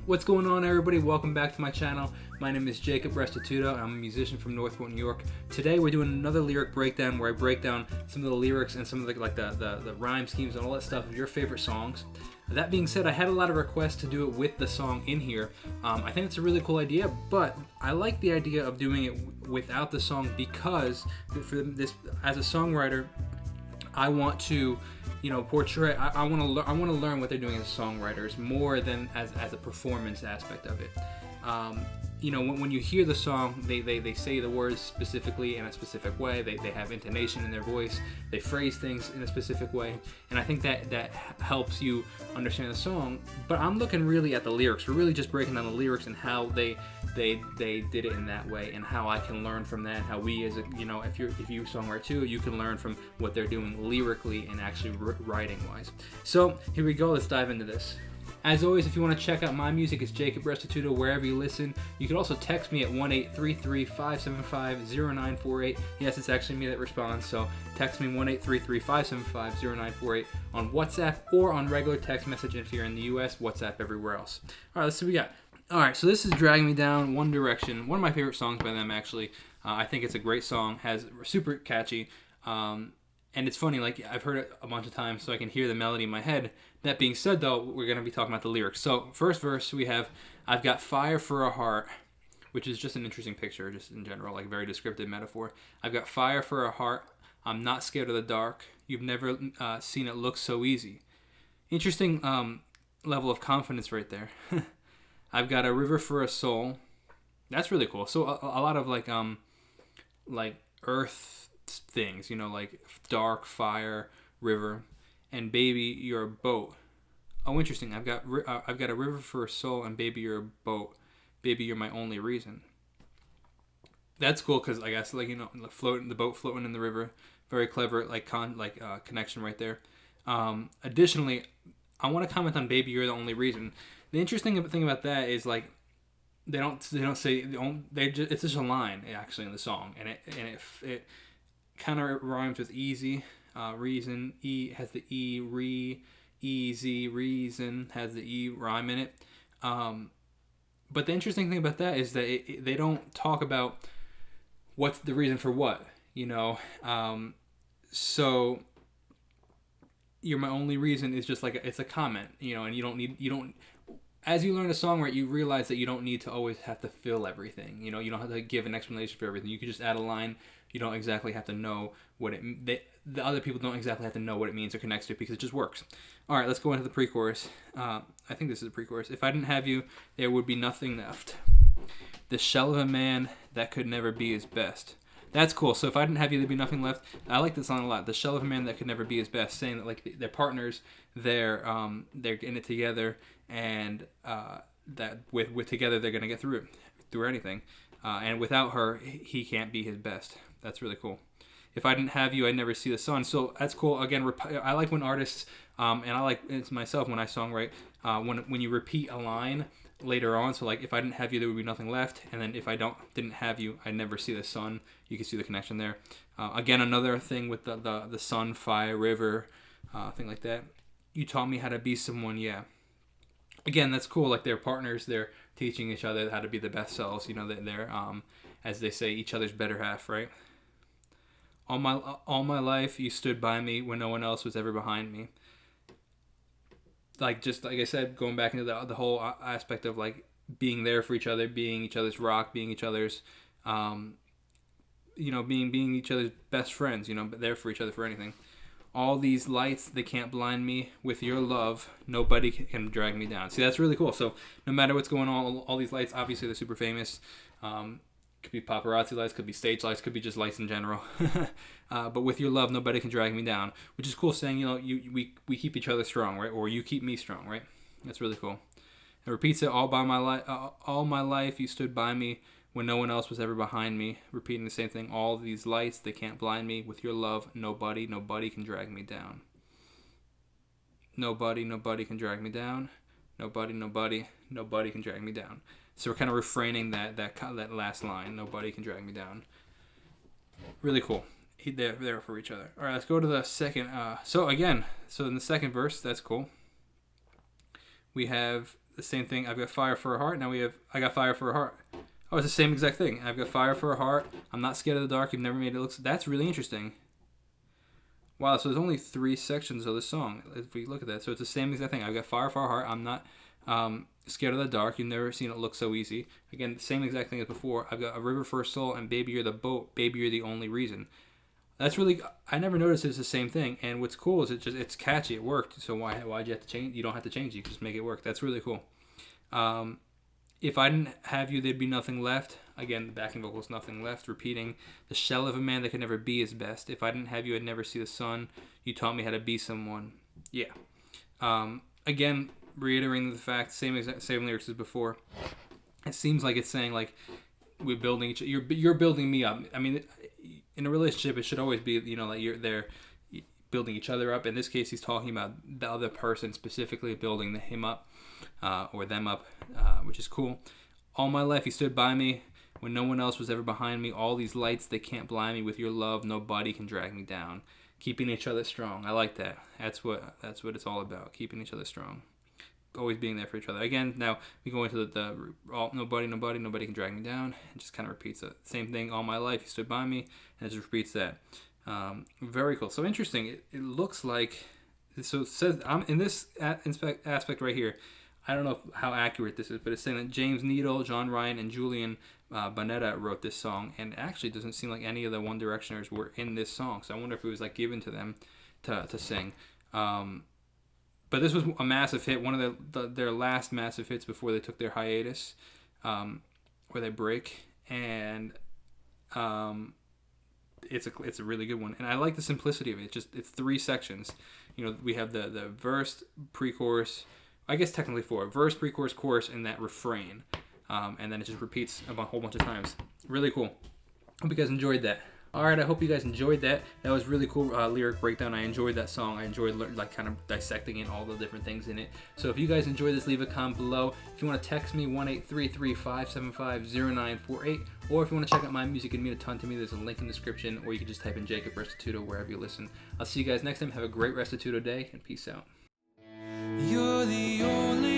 What's going on, everybody? Welcome back to my channel. My name is Jacob Restituto. I'm a musician from Northport, New York. Today we're doing another lyric breakdown where I break down some of the lyrics and some of the rhyme schemes and all that stuff of your favorite songs. That being said, I had a lot of requests to do it with the song in here. I think it's a really cool idea, but I like the idea of doing it without the song because for this, as a songwriter, I want to, portray. I want to learn what they're doing as songwriters more than as a performance aspect of it. When you hear the song, they say the words specifically in a specific way. They have intonation in their voice. They phrase things in a specific way, and I think that helps you understand the song. But I'm looking really at the lyrics. We're really just breaking down the lyrics and how they did it in that way, and how I can learn from that. And how we, as a, if you songwrite too, you can learn from what they're doing lyrically and actually writing wise. So here we go. Let's dive into this. As always, if you want to check out my music, it's Jacob Restituto wherever you listen. You can also text me at 1-833-575-0948. Yes, it's actually me that responds, so text me 1-833-575-0948 on WhatsApp or on regular text message if you're in the US, WhatsApp everywhere else. All right, let's see what we got. All right, so this is Dragging Me Down, One Direction. One of my favorite songs by them, actually. I think it's a great song, super catchy. And it's funny, like I've heard it a bunch of times, so I can hear the melody in my head. That being said, though, we're going to be talking about the lyrics. So, first verse, we have, I've got fire for a heart, which is just an interesting picture, just in general, like a very descriptive metaphor. I've got fire for a heart. I'm not scared of the dark. You've never seen it look so easy. Interesting level of confidence right there. I've got a river for a soul. That's really cool. So, a lot of like earth things, like dark, fire, river, and baby, you're a boat. Oh, interesting. I've got a river for a soul, and baby, you're a boat. Baby, you're my only reason. That's cool because I guess the boat floating in the river, very clever connection right there. Additionally, I want to comment on baby, you're the only reason. The interesting thing about that is they don't say it's just a line actually in the song, and it kind of rhymes with easy. Reason, has the easy, reason has the E rhyme in it. But the interesting thing about that is that they don't talk about what's the reason for what, so you're my only reason is just it's a comment, and you don't, as you learn a song, right, you realize that you don't need to always have to fill everything. You don't have to give an explanation for everything. You can just add a line. You don't exactly have to know what the other people don't exactly have to know what it means or connects to it because it just works. All right, let's go into the pre-chorus. I think this is the pre-chorus. If I didn't have you, there would be nothing left. The shell of a man that could never be his best. That's cool. So if I didn't have you, there'd be nothing left. I like this song a lot. The shell of a man that could never be his best, saying that they're partners, they're in it together, and that with together they're gonna get through anything. And without her, he can't be his best. That's really cool. If I didn't have you, I'd never see the sun. So that's cool. Again, I like when artists, and I like it's myself when I songwrite, when you repeat a line later on. So if I didn't have you, there would be nothing left. And then if I didn't have you, I'd never see the sun. You can see the connection there. Again, another thing with the sun, fire, river, thing like that. You taught me how to be someone, yeah. Again, that's cool. Like they're partners. They're teaching each other how to be the best selves. They're as they say, each other's better half, right? All my life, you stood by me when no one else was ever behind me. Just like I said, going back into the whole aspect of being there for each other, being each other's rock, being each other's, being each other's best friends. There for each other for anything. All these lights, they can't blind me. With your love, nobody can drag me down. See, that's really cool. So no matter what's going on, all these lights, obviously they're super famous. Could be paparazzi lights, could be stage lights, could be just lights in general. But with your love, nobody can drag me down, which is cool. Saying we keep each other strong, right? Or you keep me strong, right? That's really cool. It repeats it all my life. You stood by me when no one else was ever behind me. Repeating the same thing. All these lights, they can't blind me. With your love, nobody can drag me down. Nobody can drag me down. Nobody can drag me down. So we're kind of refraining that last line. Nobody can drag me down. Really cool. They're there for each other. All right, let's go to the second. So in the second verse, that's cool. We have the same thing. I've got fire for a heart. Now we have I got fire for a heart. Oh, it's the same exact thing. I've got fire for a heart. I'm not scared of the dark. You've never made it look. That's really interesting. Wow, so there's only 3 sections of the song if we look at that. So it's the same exact thing. I've got fire for a heart. I'm not scared of the dark. You've never seen it look so easy. Again, same exact thing as before. I've got a river for a soul, and baby, you're the boat. Baby, you're the only reason. That's really. I never noticed it's the same thing. And what's cool is it's catchy. It worked. So why'd you have to change? You don't have to change. You can just make it work. That's really cool. If I didn't have you, there'd be nothing left. Again, the backing vocals, nothing left. Repeating, the shell of a man that could never be his best. If I didn't have you, I'd never see the sun. You taught me how to be someone. Yeah. Again, reiterating the fact, same lyrics as before. It seems like it's saying like we're building each. You're building me up. I mean, in a relationship, it should always be like you're there building each other up. In this case, he's talking about the other person specifically building him up or them up, which is cool. All my life, you stood by me when no one else was ever behind me. All these lights, they can't blind me. With your love, nobody can drag me down. Keeping each other strong. I like that. That's what it's all about. Keeping each other strong. Always being there for each other. Again, now we go into the nobody can drag me down. It just kind of repeats the same thing. All my life, you stood by me, and it just repeats that. Very cool. So interesting. It looks like, so it says, I'm in this aspect right here. I don't know how accurate this is, but it's saying that James Needle, John Ryan, and Julian Bonetta wrote this song, and it actually doesn't seem like any of the One Directioners were in this song. So I wonder if it was like given to them to sing. But this was a massive hit, one of their last massive hits before they took their hiatus, where they break, and it's a really good one, and I like the simplicity of it. It's 3 sections. We have the verse, pre-chorus. I guess technically 4. Verse, pre-chorus, chorus, and that refrain. And then it just repeats a whole bunch of times. Really cool. Hope you guys enjoyed that. Alright, I hope you guys enjoyed that. That was really cool lyric breakdown. I enjoyed that song. I enjoyed kind of dissecting in all the different things in it. So if you guys enjoyed this, leave a comment below. If you want to text me, 1-833-575-0948. Or if you want to check out my music and mean a ton to me, there's a link in the description. Or you can just type in Jacob Restituto wherever you listen. I'll see you guys next time. Have a great Restituto day, and peace out. You're the only